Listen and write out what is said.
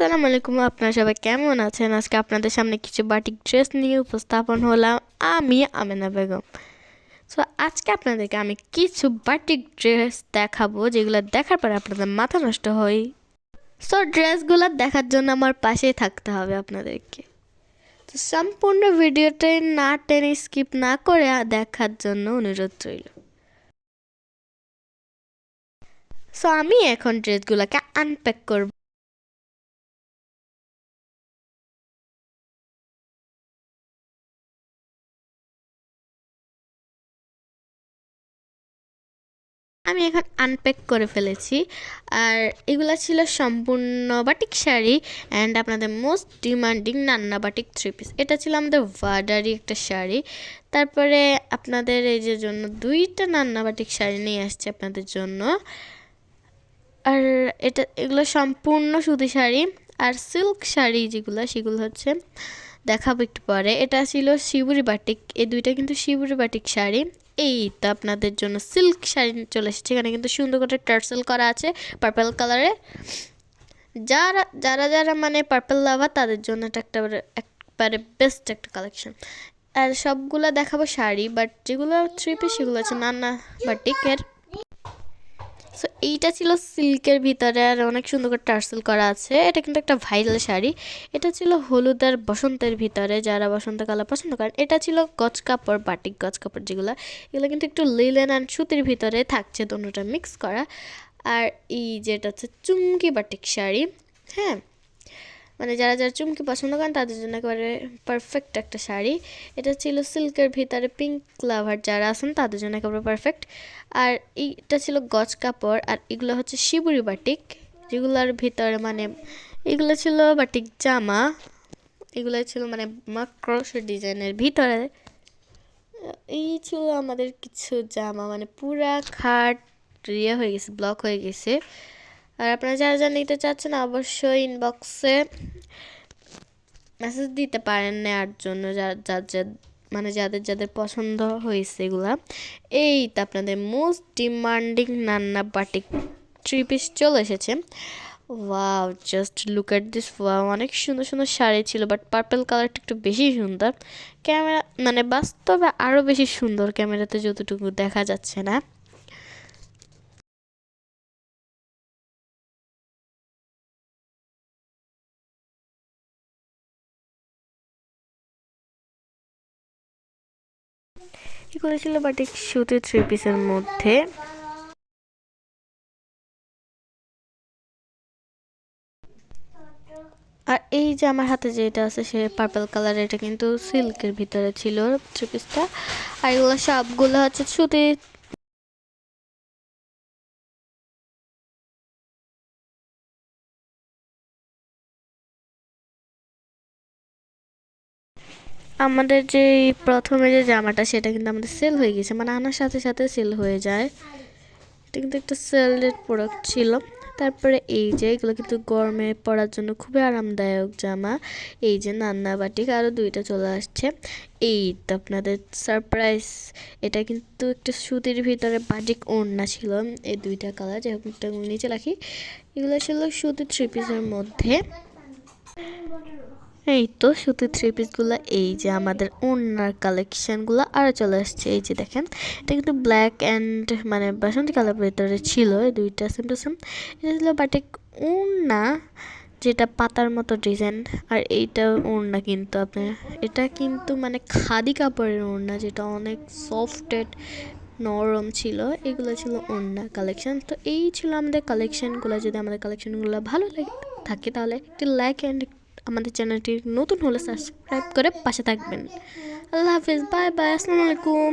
আসসালামু আলাইকুম, আপনারা সবাই কেমন আছেন? আজকে আপনাদের সামনে কিছু বাটিক ড্রেস নিয়ে উপস্থাপন হলাম আমি আমেনা বেগম। সো আজকে আপনাদেরকে আমি কিছু বাটিক ড্রেস দেখাবো যেগুলো দেখার পরে আপনাদের মাথা নষ্ট হয়। সো ড্রেসগুলো দেখার জন্য আমার পাশেই থাকতে হবে আপনাদেরকে। তো সম্পূর্ণ ভিডিওটাই না টেনে স্কিপ না করে দেখার জন্য অনুরোধ রইল। সো আমি এখন ড্রেসগুলোকে আনপ্যাক করব। আমি এখন আনপ্যাক করে ফেলেছি। আর এগুলা ছিল সম্পূর্ণ বাটিক শাড়ি অ্যান্ড আপনাদের most demanding Nanna batik three piece. এটা ছিল আমাদের ভার্ডারি একটা শাড়ি। তারপরে আপনাদের এই যে জন্য দুইটা নান্না বাটিক শাড়ি নিয়ে আসছে আপনাদের জন্য। আর এগুলো সম্পূর্ণ সুতি শাড়ি আর সিল্ক শাড়ি যেগুলো সেগুলো হচ্ছে দেখাবো একটু পরে। এটা ছিল শিবুরি বাটিক, এই দুইটা কিন্তু শিবুরি বাটিক শাড়ি। এই তো আপনাদের জন্য সিল্ক শাড়ি চলে এসেছে, এখানে কিন্তু সুন্দর করে টার্সেল করা আছে পার্পল কালারে। যারা যারা যারা মানে পার্পল লাভার তাদের জন্য এটা একবারে বেস্ট একটা কালেকশন। আর সবগুলো দেখাবো শাড়ি, বাট যেগুলো থ্রি পিস সেগুলো আছে নানা বাটিকের। সো এইটা ছিল সিল্কের ভিতরে আর অনেক সুন্দর করে টার্সেল করা আছে। এটা কিন্তু একটা ভাইরাল শাড়ি। এটা ছিল হলুদ আর বসন্তের ভিতরে, যারা বসন্ত কালার পছন্দ করেন। এটা ছিল গজ কাপড়, বাটিক গজ কাপড় যেগুলো, এগুলো কিন্তু একটু লিলেন অ্যান্ড সুতির ভিতরে থাকছে, দুটোটা মিক্স করা। আর এই যেটা হচ্ছে চুমকি বাটিক শাড়ি। হ্যাঁ, মানে যারা যারা চুমকি পছন্দ করেন তাদের জন্য একেবারে পারফেক্ট একটা শাড়ি। এটা ছিল সিল্কের ভিতরে, পিঙ্ক লাভার যারা আছেন তাদের জন্য একেবারে পারফেক্ট। আর এইটা ছিল গজ কাপড়। আর এগুলো হচ্ছে শিবুরি বাটিক, যেগুলোর ভিতরে মানে এগুলো ছিল বাটিক জামা। এগুলো ছিল মানে মাক্রোশ ডিজাইনের ভিতরে। এই ছিল আমাদের কিছু জামা, মানে পুরা খাট হয়ে গেছে, ব্লক হয়ে গেছে। আর আপনারা যারা যারা নিতে চাচ্ছেন অবশ্যই ইনবক্সে মেসেজ দিতে পারেন নেওয়ার জন্য, মানে যাদের যাদের পছন্দ হয়েছে এগুলা। এই তো আপনাদের most demanding Nanna batik three piece চলে এসেছে। Wow, just look at this. Wow, অনেক সুন্দর সুন্দর শাড়ি ছিল, বাট পার্পল কালারটা একটু বেশি সুন্দর। ক্যামেরা মানে বাস্তবে আরও বেশি সুন্দর, ক্যামেরাতে যতটুকু দেখা যাচ্ছে না। এগুলো ছিল বাটিক সুতি থ্রি পিসের মধ্যে। আর এই যে আমার হাতে যেটা আছে সে পার্পল কালার, এটা কিন্তু সিল্কের ভিতরে ছিল থ্রি পিসটা। আর এগুলো সবগুলো হচ্ছে সুতি। আমাদের যে প্রথমে যে জামাটা সেটা কিন্তু আমাদের সেল হয়ে গেছে, মানে আনার সাথে সাথে সেল হয়ে যায়। এটা কিন্তু একটা সেলের প্রোডাক্ট ছিল। তারপরে এই যে এগুলো কিন্তু গরমে পরার জন্য খুবই আরামদায়ক জামা। এই যে নান্না বাটিক আরও দুইটা চলে আসছে। এই তো আপনাদের সারপ্রাইজ। এটা কিন্তু একটা সুতির ভিতরে বাটিক ওড়না ছিল, এই দুইটা কালার, যাই হোক একটা নিচে রাখি। এগুলো ছিল সুতি থ্রি পিসের মধ্যে। এই তো সুতির থ্রি পিসগুলো। এই যে আমাদের ওড়নার কালেকশনগুলো আরও চলে আসছে। এই যে দেখেন, এটা কিন্তু ব্ল্যাক অ্যান্ড মানে বাসন্তী কালার ভিতরে ছিল, এই দুইটা সেম টু সেম। এটা ছিল বাটিক ওড়না, যেটা পাতার মতো ডিজাইন। আর এইটা ওড়না কিন্তু আপনার, এটা কিন্তু মানে খাদি কাপড়ের ওড়না, যেটা অনেক সফটেড নরম ছিল। এগুলো ছিল ওড়না কালেকশন। তো এই ছিল আমাদের কালেকশনগুলো। যদি আমাদের কালেকশনগুলো ভালো লাগে থাকে তাহলে একটি লাইক অ্যান্ড আমাদের চ্যানেলটি নতুন হলে সাবস্ক্রাইব করে পাশে থাকবেন। আল্লাহ হাফিজ, বাই বাই, আসসালামু আলাইকুম।